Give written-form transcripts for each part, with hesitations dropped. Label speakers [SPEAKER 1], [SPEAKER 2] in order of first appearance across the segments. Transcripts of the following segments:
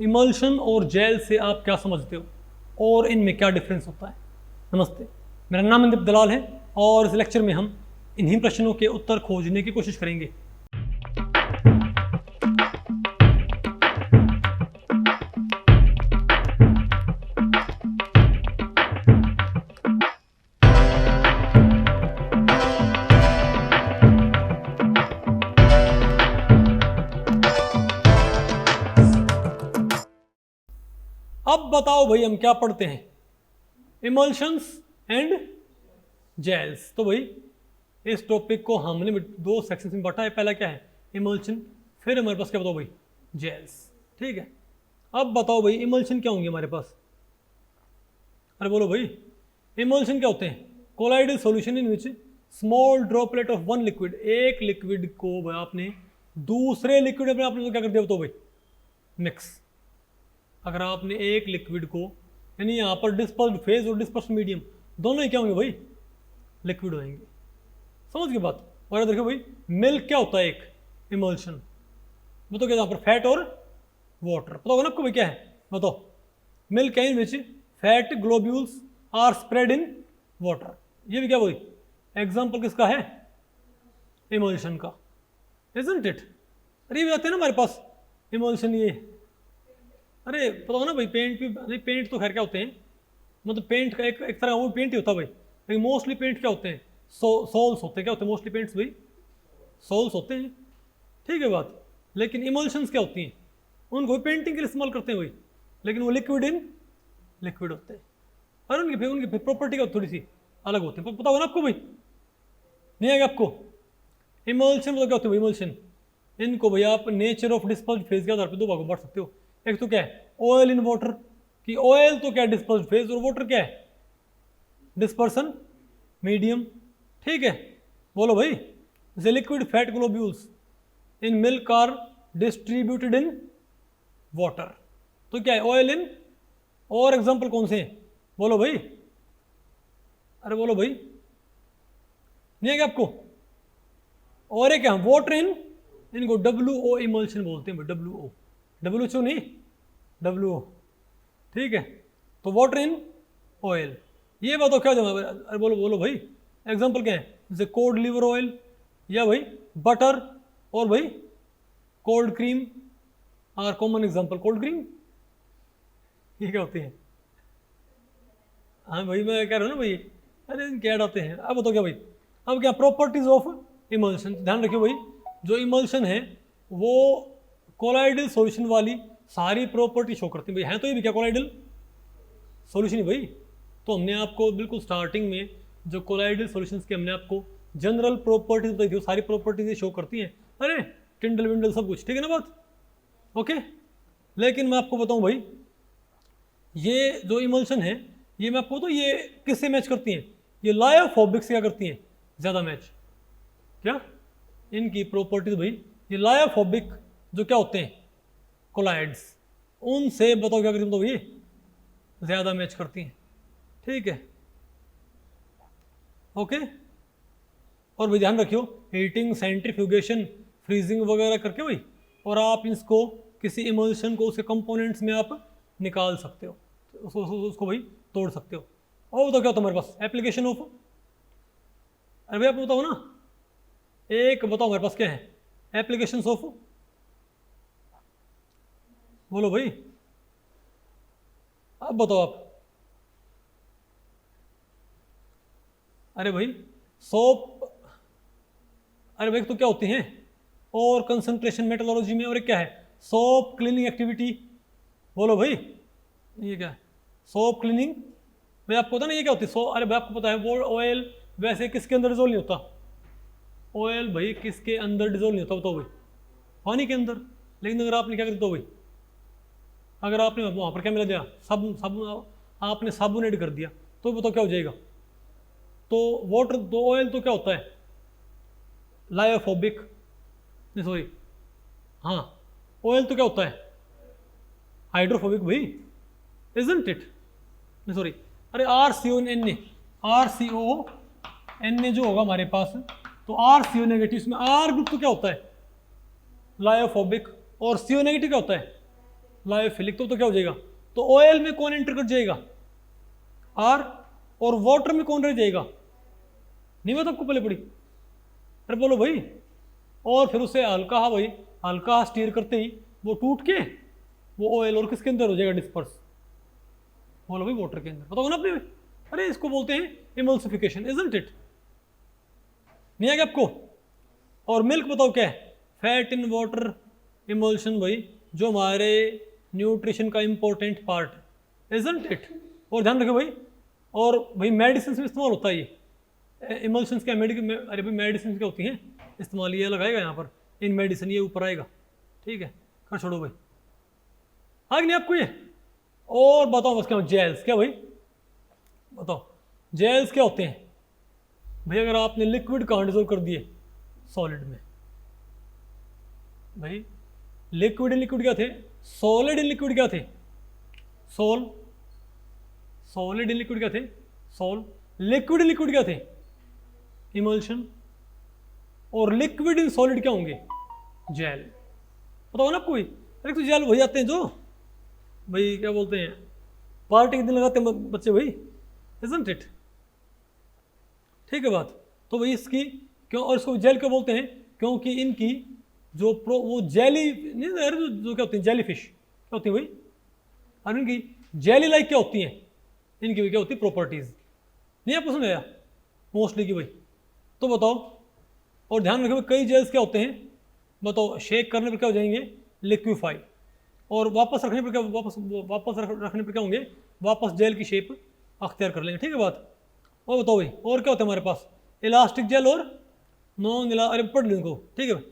[SPEAKER 1] Emulsion और jail से आप क्या समझते हो और इनमें क्या डिफरेंस होता है। नमस्ते, मेरा नाम मनदीप दलाल है और इस लेक्चर में हम इन्हीं प्रश्नों के उत्तर खोजने की कोशिश करेंगे। अब बताओ भाई हम क्या पढ़ते हैं, इमल्शंस एंड जेल्स। तो भाई इस टॉपिक को हमने दो सेक्शंस में बांटा है। पहला क्या है, इमल्शन, फिर हमारे पास क्या बताओ भाई, जेल्स। ठीक है, अब बताओ भाई इमल्शन क्या होंगे हमारे पास। अरे बोलो भाई, इमल्शन क्या होते हैं, colloidal solution in which small droplet of one liquid, एक लिक्विड को भाई आपने दूसरे लिक्विड में आपने तो क्या कर दिया बताओ भाई, मिक्स। अगर आपने एक लिक्विड को, यानी यहाँ पर डिस्पर्स्ड फेज और डिस्पर्स्ड मीडियम दोनों ही क्या होंगे भाई, लिक्विड होंगे। समझ गए बात। और देखो भाई मिल्क क्या होता है, एक इमल्शन, बताओ क्या, यहाँ पर फैट और वाटर, पता होगा ना आपको भाई क्या है, बताओ। Milk in which fat globules are spread in water, ये भी क्या भाई एग्जाम्पल किसका है, इमल्शन का, इजंट इट। अरे ये भी आते हैं ना हमारे पास इमल्शन, ये अरे पता हो ना भाई, पेंट भी नहीं, पेंट तो खैर क्या होते हैं, मतलब पेंट का एक तरह वो पेंट ही होता है भाई, लेकिन मोस्टली पेंट क्या होते हैं, सोल्स होते हैं। क्या होते हैं मोस्टली पेंट्स भाई, सोल्स होते हैं। ठीक है बात। लेकिन इमल्शंस क्या होती हैं, उनको भी पेंटिंग के लिए इस्तेमाल करते हैं भाई, लेकिन वो लिक्विड इन लिक्विड होते हैं और उनकी प्रॉपर्टी का थोड़ी सी अलग होती है। पता होगा ना आपको भाई, नहीं आएगा आपको। इमल्शन मतलब क्या होते हैं भाई, इमल्शन इनको भाई आप नेचर ऑफ डिस्पर्स्ड फेज के आधार पर दो भागों में बांट सकते हो। एक तो क्या है ऑयल इन वाटर, कि ऑयल तो क्या है डिस्पर्स्ड फेज, और वाटर क्या है डिस्पर्सन मीडियम। ठीक है, बोलो भाई, the liquid fat globules in milk are distributed in water, तो क्या है ऑयल इन, और एग्जांपल कौन से हैं बोलो भाई, अरे बोलो भाई, नहीं है क्या आपको। और एक क्या वाटर इन, इनको WO इमल्शन बोलते हैं भाई, WO, WHO नहीं, WO। ठीक है, तो वाटर इन ऑयल, ये बताओ क्या जमा, अरे बोलो बोलो भाई, एग्जांपल क्या है, जैसे कोल्ड लिवर ऑयल, या भाई बटर, और भाई cold cream are common example. Cold cream ये क्या होती है, हाँ भाई मैं कह रहा हूँ ना भाई, अरे क्या आते हैं। अब बताओ क्या भाई, अब क्या प्रॉपर्टीज ऑफ इमल्शन, ध्यान रखियो भाई, जो इमल्शन है वो कोलाइडल सॉल्यूशन वाली सारी प्रॉपर्टी शो करती है भाई, हैं तो ये भी क्या कोलाइडल सॉल्यूशन ही भाई। तो हमने आपको बिल्कुल स्टार्टिंग में जो कोलाइडल सॉल्यूशंस के हमने आपको जनरल प्रॉपर्टीज बताई थी, वो सारी प्रॉपर्टीज ये शो करती हैं, अरे टिंडल विंडल सब कुछ। ठीक है ना बात, ओके। लेकिन मैं आपको बताऊं भाई, ये जो इमल्शन है ये मैं आपको बताऊं ये किससे मैच करती हैं, ये लायोफोबिक से क्या करती हैं ज़्यादा मैच, क्या इनकी प्रॉपर्टीज भाई, ये लायोफोबिक जो क्या होते हैं कोलाइड्स, उनसे बताओ क्या करती हैं, बताओ ये ज़्यादा मैच करती हैं। ठीक है, ओके। और भाई ध्यान रखियो, हीटिंग, सेंट्रीफ्यूगेशन, फ्रीजिंग वगैरह करके भाई, और आप इसको किसी इमल्शन को उसके कंपोनेंट्स में आप निकाल सकते हो, उसको भाई तोड़ सकते हो। और बताओ क्या होता है हमारे पास एप्लीकेशन ऑफ, अरे भाई आप बताओ ना, एक बताओ हमारे पास क्या है एप्लीकेशन ऑफ, बोलो भाई, अब बताओ आप। अरे भाई सोप, अरे भाई तो क्या होती हैं, और कंसंट्रेशन मेटलॉजी में, और एक क्या है सोप क्लीनिंग एक्टिविटी, बोलो भाई ये क्या है सोप क्लीनिंग भाई, आपको पता ना ये क्या होती है अरे भाई आपको पता है वो ऑयल वैसे किसके अंदर डिजोल्व नहीं होता, ऑयल भाई किसके अंदर डिजोल्व नहीं होता बताओ भाई, पानी के अंदर। लेकिन अगर आपने क्या कर दिया भाई, अगर आपने वहाँ पर क्या मिला दिया, सब आपने साबुन ऐड कर दिया, तो बताओ क्या हो जाएगा। तो वाटर, तो ऑयल तो क्या होता है लायोफोबिक, नहीं सॉरी, हाँ ऑयल तो क्या होता है हाइड्रोफोबिक भाई, इजंट इट, नहीं सॉरी, अरे RCONA, RCONA जो होगा हमारे पास, तो RCO नेगेटिव, इसमें R ग्रुप तो क्या होता है लायोफोबिक, और CO नेगेटिव क्या होता है लायोफिलिक, तो क्या हो जाएगा, तो ऑयल में कौन एंटर कर जाएगा, आर, और वाटर में कौन रह जाएगा, नहीं बात आपको पहले पड़ी, अरे बोलो भाई, और फिर उसे हल्का भाई, हल्का स्टीयर करते ही वो टूट के वो ऑयल और किसके अंदर हो जाएगा डिस्पर्स, बोलो भाई वाटर के अंदर, बताओ ना अपने, अरे इसको बोलते हैं इमल्सिफिकेशन, इजंट इट, नहीं आ गया आपको। और मिल्क बताओ क्या है, फैट इन वाटर इमल्शन भाई, जो हमारे न्यूट्रिशन का इंपॉर्टेंट पार्ट है, इजंट इट। और ध्यान रखो भाई, और भाई मेडिसिन में इस्तेमाल होता है ये इमल्शंस, क्या अरे भाई मेडिसिन क्या होती हैं इस्तेमाल, ये लगाएगा यहाँ पर इन मेडिसिन, ये ऊपर आएगा, ठीक है, कर छोड़ो भाई, आगे नहीं आपको ये। और बताओ बस क्या जेल्स, क्या भाई बताओ जेल्स क्या होते हैं भाई, अगर आपने लिक्विड कहाँ डिजोल्व कर दिए, सॉलिड में, भाई लिक्विड इन लिक्विड क्या थे, सॉलिड इन लिक्विड क्या थे, सॉलिड इन लिक्विड क्या थे, लिक्विड इन लिक्विड क्या थे, इमल्शन, और लिक्विड इन सॉलिड क्या होंगे, जेल, बताओ ना आपको, अरे तो जेल वही आते हैं जो भाई क्या बोलते हैं पार्टी के दिन लगाते हैं बच्चे भाई, इजंट इट, ठीक है बात। तो भाई इसकी क्यों, और इसको जेल क्यों बोलते हैं, क्योंकि इनकी जो वो जेली नहीं, अरे जो क्या होती है जेली फिश क्या होती है भाई, और इनकी जेली लाइक क्या होती हैं, इनकी भी क्या होती है प्रॉपर्टीज, नहीं आपको समझ आया मोस्टली की भाई, तो बताओ। और ध्यान रखो कई जेल्स क्या होते हैं, बताओ शेक करने पर क्या हो जाएंगे, लिक्विफाई, और वापस रखने पर क्या, वापस रखने पर क्या होंगे, वापस जेल की शेप अख्तियार कर लेंगे, ठीक है बात। और बताओ भाई और क्या होता है हमारे पास, इलास्टिक जेल और नॉन अरे पढ़ लो इनको, ठीक है भाई।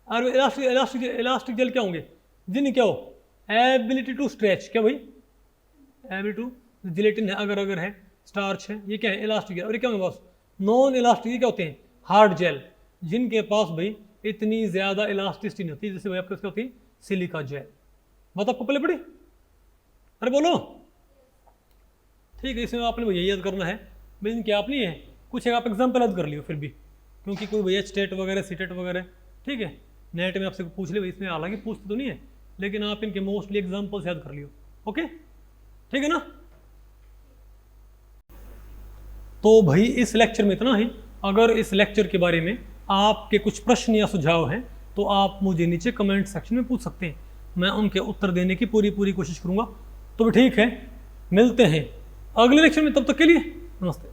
[SPEAKER 1] और इलास्टिक जेल क्या होंगे, जिन क्या हो एबिलिटी टू स्ट्रेच, क्या भाई एबिलिटी टू, जिलेटिन है अगर है, स्टार्च है, ये क्या है इलास्टिक जेल। और ये क्या होंगे बॉस, नॉन इलास्टिक क्या होते हैं, हार्ड जेल, जिनके पास भाई इतनी ज़्यादा इलास्टिसिटी नहीं होती, जैसे भाई आपके क्या होती है सिलिका जेल, बात आपको पहले पड़ी, अरे बोलो, ठीक है। इसमें आपने यही याद करना है भाई, इनके आप नहीं है कुछ एक आप एग्जाम्पल याद कर लियो फिर भी, क्योंकि कोई भैया स्टेट वगैरह सीटेट वगैरह, ठीक है, नेट में आपसे पूछ ले भाई, इसमें हालांकि पूछते तो नहीं है, लेकिन आप इनके मोस्टली एग्जाम्पल्स याद कर लियो, ओके, ठीक है ना। तो भाई इस लेक्चर में इतना ही, अगर इस लेक्चर के बारे में आपके कुछ प्रश्न या सुझाव हैं तो आप मुझे नीचे कमेंट सेक्शन में पूछ सकते हैं, मैं उनके उत्तर देने की पूरी कोशिश करूँगा। तो भी ठीक है, मिलते हैं अगले लेक्चर में, तब तक के लिए नमस्ते।